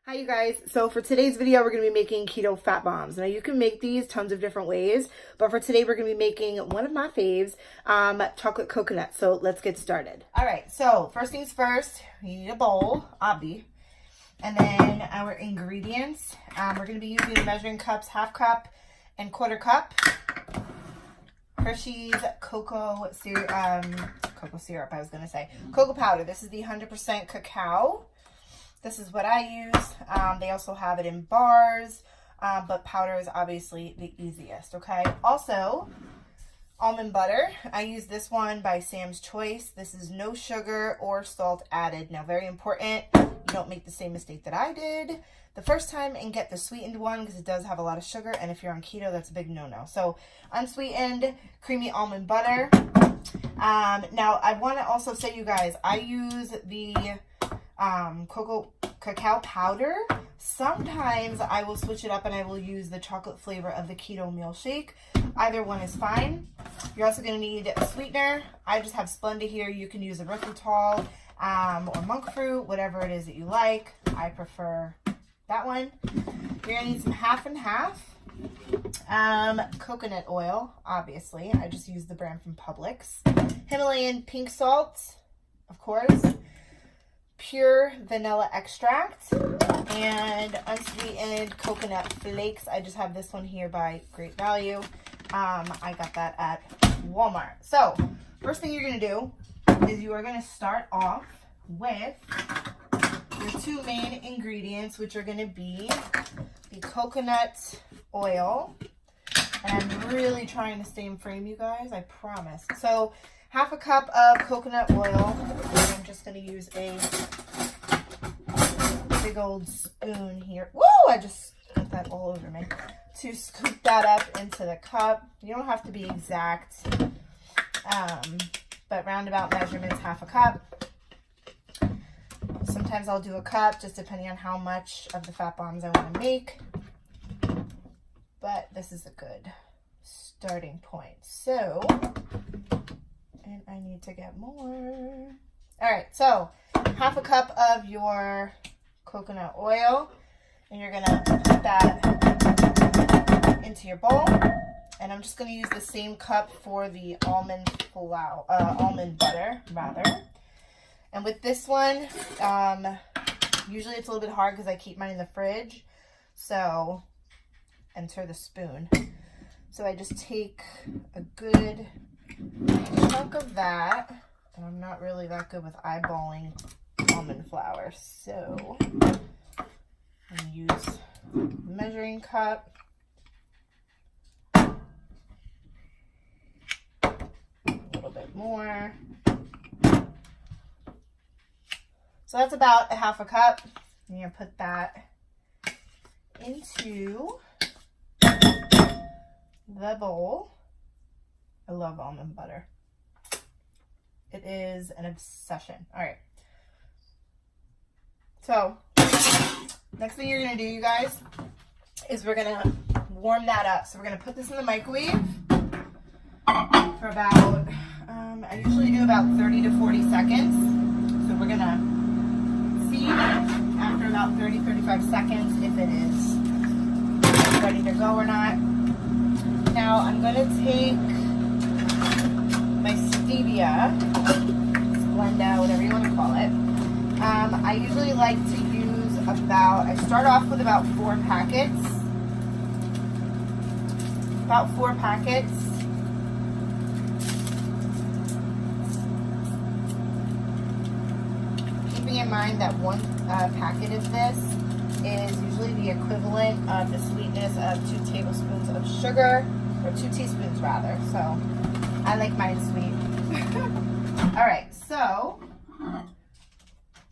Hi you guys, so for today's video we're going to be making keto fat bombs. Now you can make these tons of different ways, but for today we're going to be making one of my faves, chocolate coconut. So let's get started. Alright, so first things first, we need a bowl, obvi, and then our ingredients. We're going to be using the measuring cups, half cup and quarter cup. Hershey's cocoa syrup, cocoa powder. This is the 100% cacao. This is what I use. They also have it in bars, but powder is obviously the easiest, okay? Also, almond butter. I use this one by Sam's Choice. This is no sugar or salt added. Now, very important, you don't make the same mistake that I did the first time and get the sweetened one because it does have a lot of sugar, and if you're on keto, that's a big no-no. So, unsweetened, creamy almond butter. Now, I want to also say, you guys, I use the cacao powder. Sometimes I will switch it up and I will use the chocolate flavor of the keto milkshake. Either one is fine. You're also going to need a sweetener. I just have Splenda here. You can use erythritol or monk fruit, whatever it is that you like. I prefer that one. You're going to need some half and half. Coconut oil, obviously. I just use the brand from Publix. Himalayan pink salt, of course. Pure vanilla extract and unsweetened coconut flakes. I just have this one here by Great Value. I got that at Walmart. So first thing you're going to do is you are going to start off with your two main ingredients, which are going to be the coconut oil. And I'm really trying to stay in frame, you guys, I promise. So half a cup of coconut oil. I'm just going to use a big old spoon here. Woo! I just got that all over me. To scoop that up into the cup. You don't have to be exact, but roundabout measurements, half a cup. Sometimes I'll do a cup, just depending on how much of the fat bombs I want to make. But this is a good starting point. So, and I need to get more. All right, so half a cup of your coconut oil, and you're gonna put that into your bowl. And I'm just gonna use the same cup for the almond butter, rather. And with this one, usually it's a little bit hard because I keep mine in the fridge. So, enter the spoon. So I just take a good chunk of that, and I'm not really that good with eyeballing almond flour, so I'm gonna use the measuring cup. A little bit more. So that's about a half a cup. I'm gonna put that into the bowl. I love almond butter. It is an obsession. All right. So, next thing you're going to do, you guys, is we're going to warm that up. So, we're going to put this in the microwave for about, I usually do about 30 to 40 seconds. So, we're going to see after about 30-35 seconds if it is ready to go or not. Now, I'm going to take my stevia, Splenda, whatever you want to call it. I usually like to use I start off with about 4 packets. About 4 packets. Keeping in mind that 1 packet of this is usually the equivalent of the sweetness of 2 tablespoons of sugar, or 2 teaspoons rather. So I like mine sweet. All right, so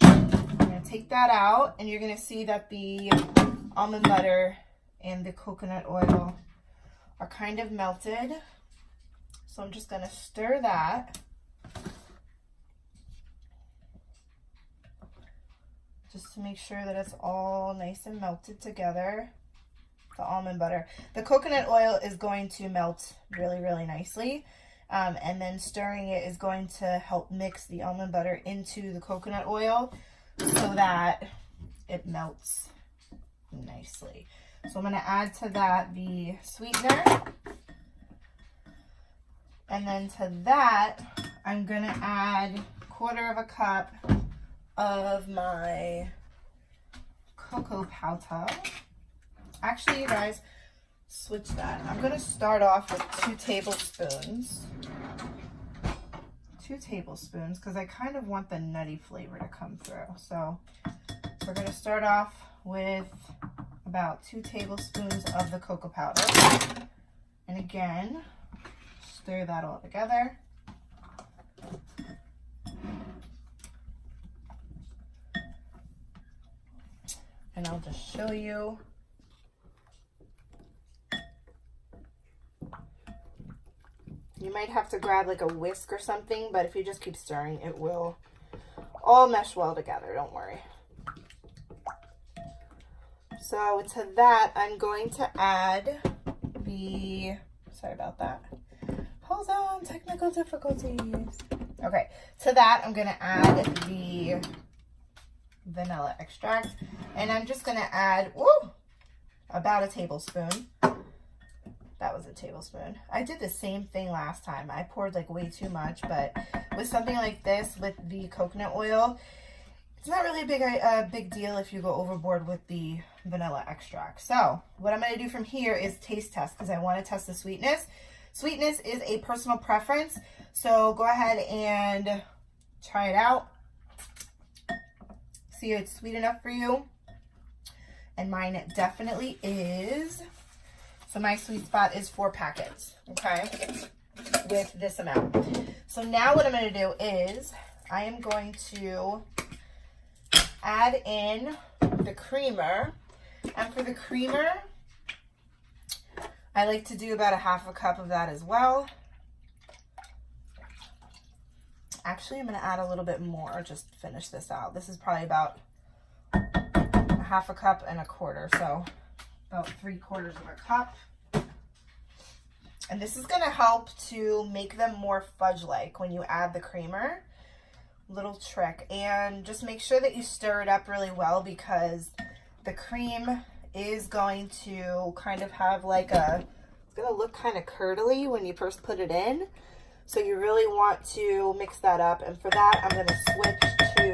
I'm going to take that out, and you're going to see that the almond butter and the coconut oil are kind of melted. So I'm just going to stir that. Just to make sure that it's all nice and melted together. The almond butter. The coconut oil is going to melt really, really nicely. And then stirring it is going to help mix the almond butter into the coconut oil so that it melts nicely. So I'm going to add to that the sweetener. And then to that, I'm going to add 1/4 cup of my cocoa powder. Actually, you guys, switch that. I'm going to start off with 2 tablespoons. 2 tablespoons, because I kind of want the nutty flavor to come through. So we're going to start off with about 2 tablespoons of the cocoa powder. And again, stir that all together. And I'll just show you. You might have to grab like a whisk or something, but if you just keep stirring, it will all mesh well together, don't worry. So to that, I'm going to add the, sorry about that. Hold on, technical difficulties. Okay, to that, I'm going to add the vanilla extract, and I'm just going to add, about a tablespoon. That was a tablespoon. I did the same thing last time. I poured like way too much, but with something like this, with the coconut oil, it's not really a big deal if you go overboard with the vanilla extract. So what I'm going to do from here is taste test, because I want to test the sweetness. Sweetness is a personal preference, so go ahead and try it out. See if it's sweet enough for you. And mine definitely is. So my sweet spot is 4 packets, okay, with this amount. So now what I'm going to do is I am going to add in the creamer. And for the creamer, I like to do about 1/2 cup of that as well. Actually, I'm going to add a little bit more just to finish this out. This is probably about 1/2 cup and 1/4, so about 3/4 of a cup. And this is going to help to make them more fudge-like when you add the creamer. Little trick. And just make sure that you stir it up really well, because the cream is going to kind of have like it's going to look kind of curdly when you first put it in. So you really want to mix that up. And for that, I'm going to switch to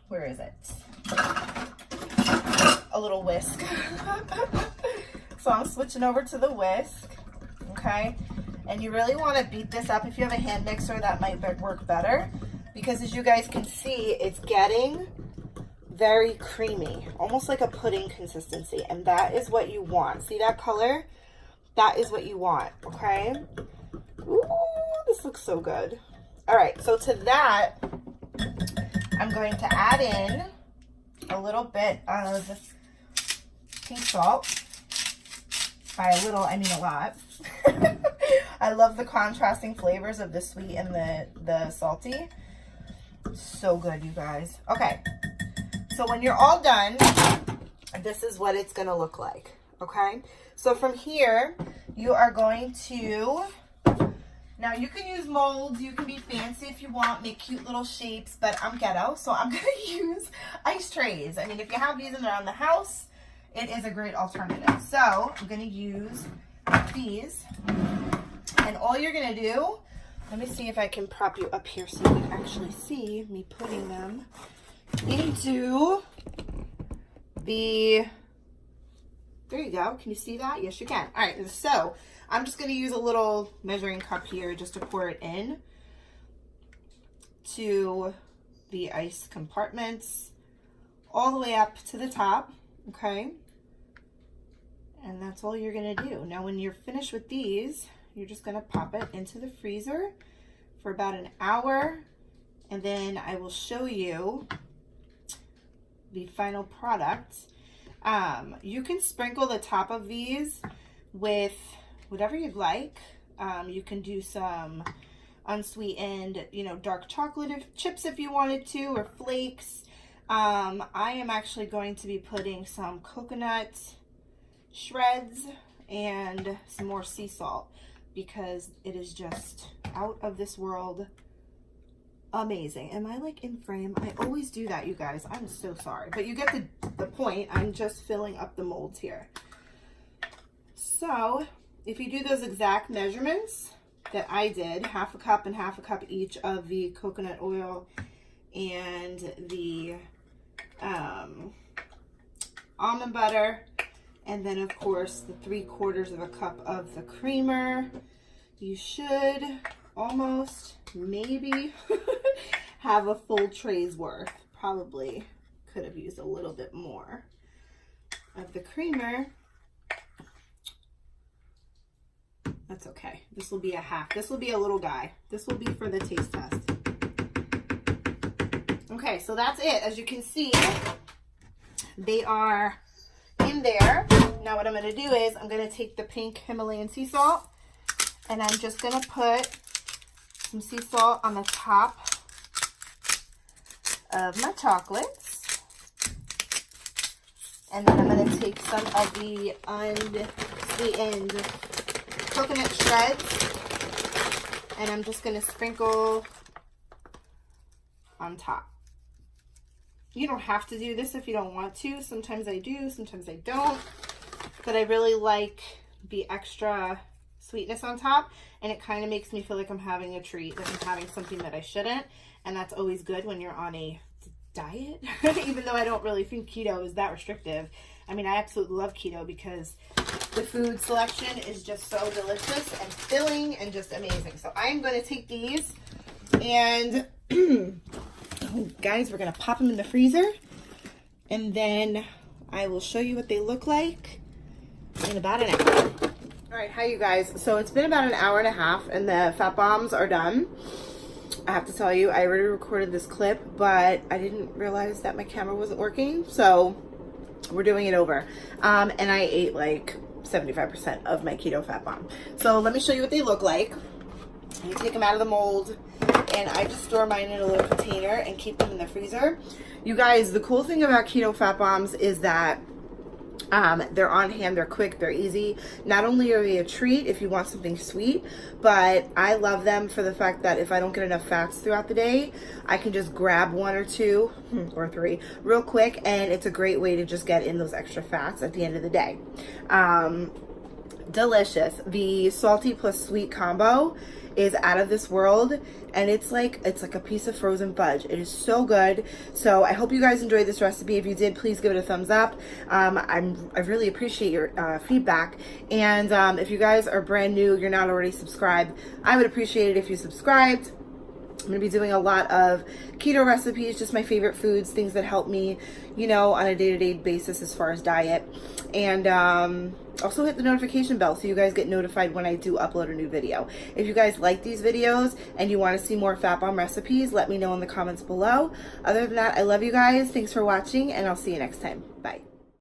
where is it? A little whisk. So I'm switching over to the whisk, okay? And you really want to beat this up. If you have a hand mixer, that might work better, because as you guys can see, it's getting very creamy, almost like a pudding consistency, and that is what you want. See that color? That is what you want, okay? Ooh, this looks so good. All right, so to that, I'm going to add in a little bit of pink salt. By a little, I mean a lot. I love the contrasting flavors of the sweet and the salty. So good, you guys. Okay, so when you're all done, this is what it's gonna look like, okay? So from here, you are going to, now you can use molds, you can be fancy if you want, make cute little shapes, but I'm ghetto, so I'm gonna use ice trays. I mean, if you have these around the house, it is a great alternative. So I'm gonna use these, and all you're gonna do, let me see if I can prop you up here so you can actually see me putting them into the, there you go. Can you see that? Yes, you can. All right, so I'm just gonna use a little measuring cup here just to pour it in to the ice compartments all the way up to the top, okay? And that's all you're gonna do. Now when you're finished with these, you're just gonna pop it into the freezer for about an hour, and then I will show you the final product. You can sprinkle the top of these with whatever you'd like. You can do some unsweetened, dark chocolate chips if you wanted to, or flakes. I am actually going to be putting some coconut shreds and some more sea salt, because it is just out of this world amazing. Am I like in frame? I always do that, you guys. I'm so sorry. But you get the point. I'm just filling up the molds here. So if you do those exact measurements that I did, half a cup and half a cup each of the coconut oil and the almond butter, and then of course the 3/4 of a cup of the creamer, you should almost maybe have a full tray's worth. Probably could have used a little bit more of the creamer. That's okay. This will be a half. This will be a little guy. This will be for the taste test. Okay, so that's it. As you can see, they are in there. Now what I'm going to do is I'm going to take the pink Himalayan sea salt, and I'm just going to put some sea salt on the top of my chocolates. And then I'm going to take some of the unsweetened coconut shreds, and I'm just going to sprinkle on top. You don't have to do this if you don't want to. Sometimes I do, sometimes I don't. But I really like the extra sweetness on top, and it kind of makes me feel like I'm having a treat, that I'm having something that I shouldn't. And that's always good when you're on a diet, even though I don't really think keto is that restrictive. I mean, I absolutely love keto because the food selection is just so delicious and filling and just amazing. So I'm going to take these and guys, we're going to pop them in the freezer, and then I will show you what they look like in about an hour. All right, hi you guys. So it's been about an hour and a half and the fat bombs are done. I have to tell you, I already recorded this clip, but I didn't realize that my camera wasn't working. So we're doing it over. And I ate like 75% of my keto fat bomb. So let me show you what they look like. You take them out of the mold, and I just store mine in a little container and keep them in the freezer. You guys, the cool thing about keto fat bombs is that they're on hand, they're quick, they're easy. Not only are they a treat if you want something sweet, but I love them for the fact that if I don't get enough fats throughout the day, I can just grab 1 or 2 or 3 real quick, and it's a great way to just get in those extra fats at the end of the day. Delicious. The salty plus sweet combo is out of this world, and it's like a piece of frozen fudge. It is so good. So I hope you guys enjoyed this recipe. If you did, please give it a thumbs up. I really appreciate your feedback. And if you guys are brand new, you're not already subscribed, I would appreciate it if you subscribed. I'm going to be doing a lot of keto recipes, just my favorite foods, things that help me, you know, on a day-to-day basis as far as diet. And also hit the notification bell so you guys get notified when I do upload a new video. If you guys like these videos and you want to see more fat bomb recipes, let me know in the comments below. Other than that, I love you guys. Thanks for watching, and I'll see you next time. Bye.